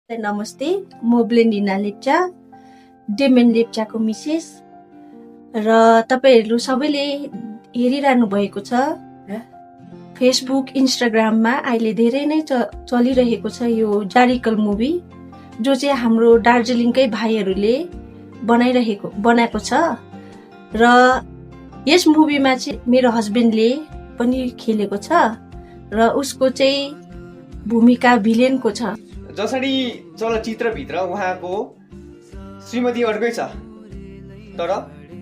नमस्ते, म ब्लेन्डिना लेप्चा, डेमेन लेप्चाको मिसेस र तपाईहरु सबैले हेरिरहनु भएको छ। फेसबुक, इन्स्टाग्राममा अहिले धेरै नै चलिरहेको छ यो जारिकल मुभी, जो चाहिँ हाम्रो दार्जिलिङकै भाइहरूले बनाएको छ र यस मुभीमा चाहिँ मेरो हस्बेन्डले पनि खेलेको छ र उसको चाहिँ भूमिका भिलेनको छ। जसरी चलचित्रभित्र उहाँको श्रीमती अर्कै छ, तर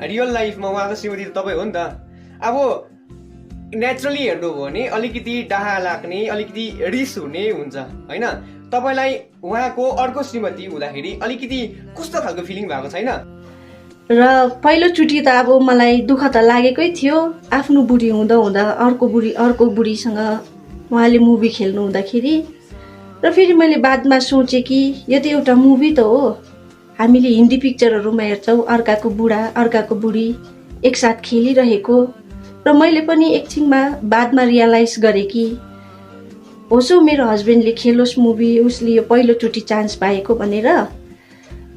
रियल लाइफमा उहाँको श्रीमती त तपाईँ हो नि त। अब नेचुरली हेर्नु हो भने अलिकति डाहा लाग्ने, अलिकति रिस हुने हुन्छ होइन। तपाईँलाई उहाँको अर्को श्रीमती हुँदाखेरि अलिकति कस्तो खालको फिलिङ भएको छैन? र पहिलोचोटि त अब मलाई दुःख त लागेकै थियो, आफ्नो बुढी हुँदा हुँदा अर्को बुढीसँग उहाँले मुभी खेल्नु हुँदाखेरि। र फेरि मैले बादमा सोचेँ कि यो त एउटा मुभी त हो, हामीले हिन्दी पिक्चरहरूमा हेर्छौँ अर्काको बुढा अर्काको बुढी एकसाथ खेलिरहेको। र मैले पनि एकछिनमा बादमा रियलाइज गरेँ कि होसो मेरो हस्बेन्डले खेलोस् मुभी, उसले यो पहिलोचोटि चान्स पाएको भनेर।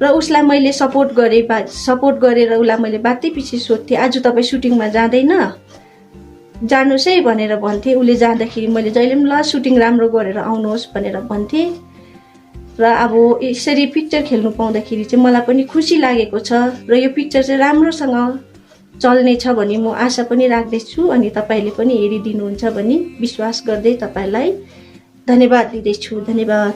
र उसलाई मैले सपोर्ट गरेर उसलाई मैले बातै पछि सोध्थेँ, आज तपाईँ सुटिङमा जाँदैन, जानुहोस् है भनेर भन्थे। उसले जाँदाखेरि मैले जहिले पनि ल सुटिङ राम्रो गरेर आउनुहोस् भनेर भन्थे। र अब यसरी पिक्चर खेल्नु पाउँदाखेरि चाहिँ मलाई पनि खुसी लागेको छ र यो पिक्चर चाहिँ राम्रोसँग चल्नेछ भन्ने म आशा पनि राख्दैछु। अनि तपाईँले पनि हेरिदिनुहुन्छ भन्ने विश्वास गर्दै तपाईँलाई धन्यवाद दिँदैछु। धन्यवाद।